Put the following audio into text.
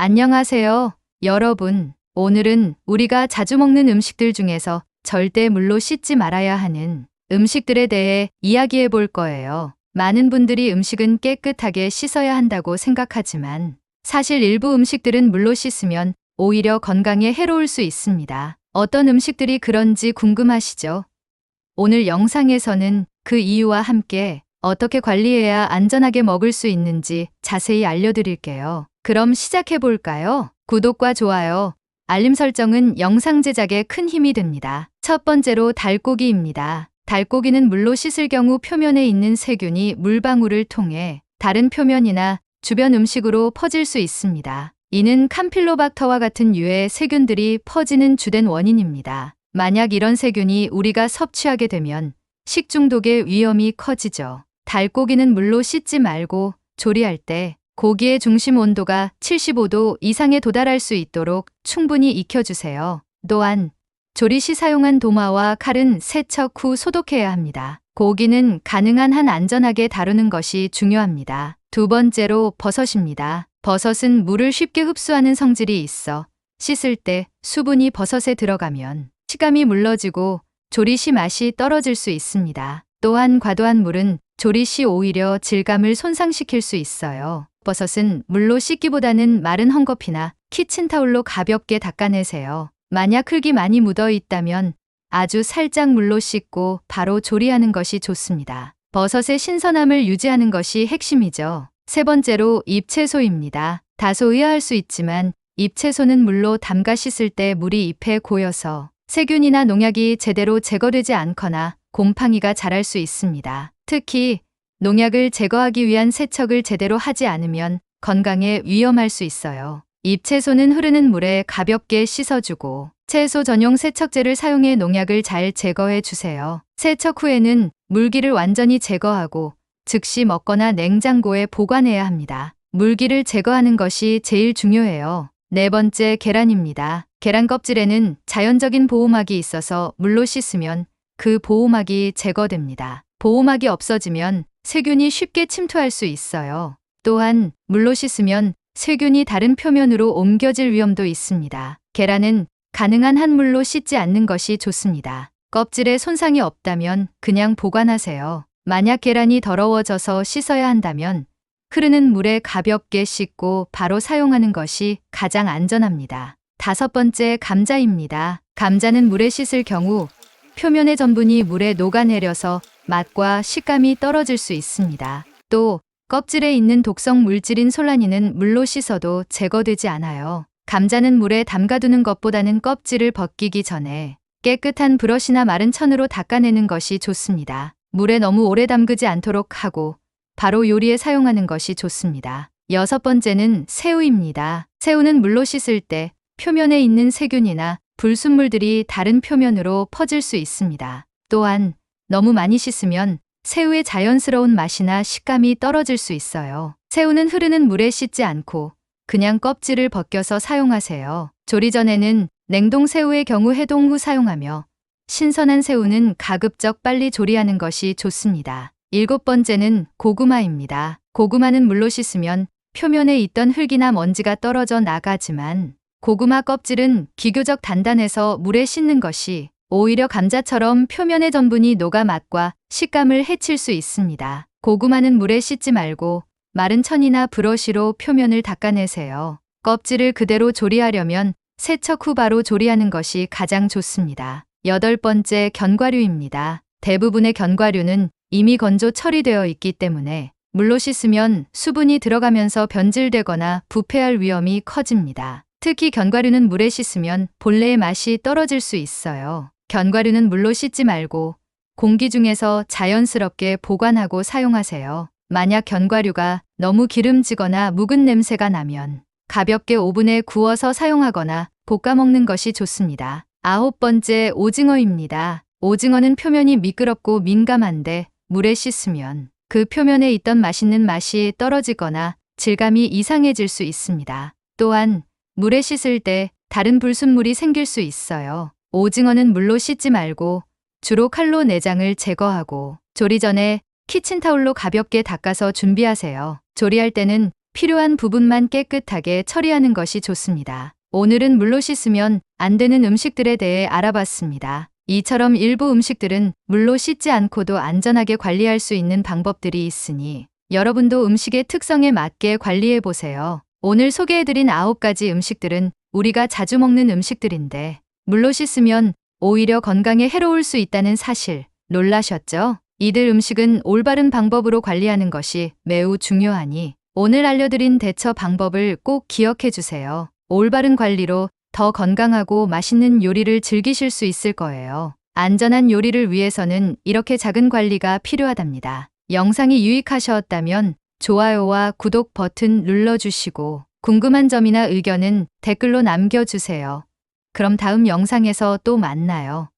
안녕하세요, 여러분. 오늘은 우리가 자주 먹는 음식들 중에서 절대 물로 씻지 말아야 하는 음식들에 대해 이야기해 볼 거예요. 많은 분들이 음식은 깨끗하게 씻어야 한다고 생각하지만 사실 일부 음식들은 물로 씻으면 오히려 건강에 해로울 수 있습니다. 어떤 음식들이 그런지 궁금하시죠? 오늘 영상에서는 그 이유와 함께 어떻게 관리해야 안전하게 먹을 수 있는지 자세히 알려드릴게요. 그럼 시작해 볼까요? 구독과 좋아요, 알림 설정은 영상 제작에 큰 힘이 됩니다. 첫 번째로 달고기입니다. 달고기는 물로 씻을 경우 표면에 있는 세균이 물방울을 통해 다른 표면이나 주변 음식으로 퍼질 수 있습니다. 이는 캄필로박터와 같은 유해 세균들이 퍼지는 주된 원인입니다. 만약 이런 세균이 우리가 섭취하게 되면 식중독의 위험이 커지죠. 달고기는 물로 씻지 말고 조리할 때 고기의 중심 온도가 75도 이상에 도달할 수 있도록 충분히 익혀주세요. 또한 조리 시 사용한 도마와 칼은 세척 후 소독해야 합니다. 고기는 가능한 한 안전하게 다루는 것이 중요합니다. 두 번째로 버섯입니다. 버섯은 물을 쉽게 흡수하는 성질이 있어 씻을 때 수분이 버섯에 들어가면 식감이 물러지고 조리 시 맛이 떨어질 수 있습니다. 또한 과도한 물은 조리 시 오히려 질감을 손상시킬 수 있어요. 버섯은 물로 씻기보다는 마른 헝겊이나 키친타올로 가볍게 닦아내세요. 만약 흙이 많이 묻어 있다면 아주 살짝 물로 씻고 바로 조리하는 것이 좋습니다. 버섯의 신선함을 유지하는 것이 핵심이죠. 세 번째로 잎채소입니다. 다소 의아할 수 있지만 잎채소는 물로 담가 씻을 때 물이 잎에 고여서 세균이나 농약이 제대로 제거되지 않거나 곰팡이가 자랄 수 있습니다. 특히 농약을 제거하기 위한 세척을 제대로 하지 않으면 건강에 위험할 수 있어요. 잎채소는 흐르는 물에 가볍게 씻어주고 채소 전용 세척제를 사용해 농약을 잘 제거해 주세요. 세척 후에는 물기를 완전히 제거하고 즉시 먹거나 냉장고에 보관해야 합니다. 물기를 제거하는 것이 제일 중요해요. 네 번째, 계란입니다. 계란 껍질에는 자연적인 보호막이 있어서 물로 씻으면 그 보호막이 제거됩니다. 보호막이 없어지면 세균이 쉽게 침투할 수 있어요. 또한 물로 씻으면 세균이 다른 표면으로 옮겨질 위험도 있습니다. 계란은 가능한 한 물로 씻지 않는 것이 좋습니다. 껍질에 손상이 없다면 그냥 보관하세요. 만약 계란이 더러워져서 씻어야 한다면 흐르는 물에 가볍게 씻고 바로 사용하는 것이 가장 안전합니다. 다섯 번째, 감자입니다. 감자는 물에 씻을 경우 표면의 전분이 물에 녹아내려서 맛과 식감이 떨어질 수 있습니다. 또 껍질에 있는 독성 물질인 솔라닌은 물로 씻어도 제거되지 않아요. 감자는 물에 담가두는 것보다는 껍질을 벗기기 전에 깨끗한 브러쉬나 마른 천으로 닦아내는 것이 좋습니다. 물에 너무 오래 담그지 않도록 하고 바로 요리에 사용하는 것이 좋습니다. 여섯 번째는 새우입니다. 새우는 물로 씻을 때 표면에 있는 세균이나 불순물들이 다른 표면으로 퍼질 수 있습니다. 또한 너무 많이 씻으면 새우의 자연스러운 맛이나 식감이 떨어질 수 있어요. 새우는 흐르는 물에 씻지 않고 그냥 껍질을 벗겨서 사용하세요. 조리 전에는 냉동 새우의 경우 해동 후 사용하며 신선한 새우는 가급적 빨리 조리하는 것이 좋습니다. 일곱 번째는 고구마입니다. 고구마는 물로 씻으면 표면에 있던 흙이나 먼지가 떨어져 나가지만 고구마 껍질은 비교적 단단해서 물에 씻는 것이 오히려 감자처럼 표면의 전분이 녹아 맛과 식감을 해칠 수 있습니다. 고구마는 물에 씻지 말고 마른 천이나 브러쉬로 표면을 닦아내세요. 껍질을 그대로 조리하려면 세척 후 바로 조리하는 것이 가장 좋습니다. 여덟 번째, 견과류입니다. 대부분의 견과류는 이미 건조 처리되어 있기 때문에 물로 씻으면 수분이 들어가면서 변질되거나 부패할 위험이 커집니다. 특히 견과류는 물에 씻으면 본래의 맛이 떨어질 수 있어요. 견과류는 물로 씻지 말고 공기 중에서 자연스럽게 보관하고 사용하세요. 만약 견과류가 너무 기름지거나 묵은 냄새가 나면 가볍게 오븐에 구워서 사용하거나 볶아 먹는 것이 좋습니다. 아홉 번째, 오징어입니다. 오징어는 표면이 미끄럽고 민감한데 물에 씻으면 그 표면에 있던 맛있는 맛이 떨어지거나 질감이 이상해질 수 있습니다. 또한 물에 씻을 때 다른 불순물이 생길 수 있어요. 오징어는 물로 씻지 말고 주로 칼로 내장을 제거하고 조리 전에 키친타올로 가볍게 닦아서 준비하세요. 조리할 때는 필요한 부분만 깨끗하게 처리하는 것이 좋습니다. 오늘은 물로 씻으면 안 되는 음식들에 대해 알아봤습니다. 이처럼 일부 음식들은 물로 씻지 않고도 안전하게 관리할 수 있는 방법들이 있으니 여러분도 음식의 특성에 맞게 관리해 보세요. 오늘 소개해드린 9가지 음식들은 우리가 자주 먹는 음식들인데 물로 씻으면 오히려 건강에 해로울 수 있다는 사실 놀라셨죠? 이들 음식은 올바른 방법으로 관리하는 것이 매우 중요하니 오늘 알려드린 대처 방법을 꼭 기억해 주세요. 올바른 관리로 더 건강하고 맛있는 요리를 즐기실 수 있을 거예요. 안전한 요리를 위해서는 이렇게 작은 관리가 필요하답니다. 영상이 유익하셨다면 좋아요와 구독 버튼 눌러주시고 궁금한 점이나 의견은 댓글로 남겨주세요. 그럼 다음 영상에서 또 만나요.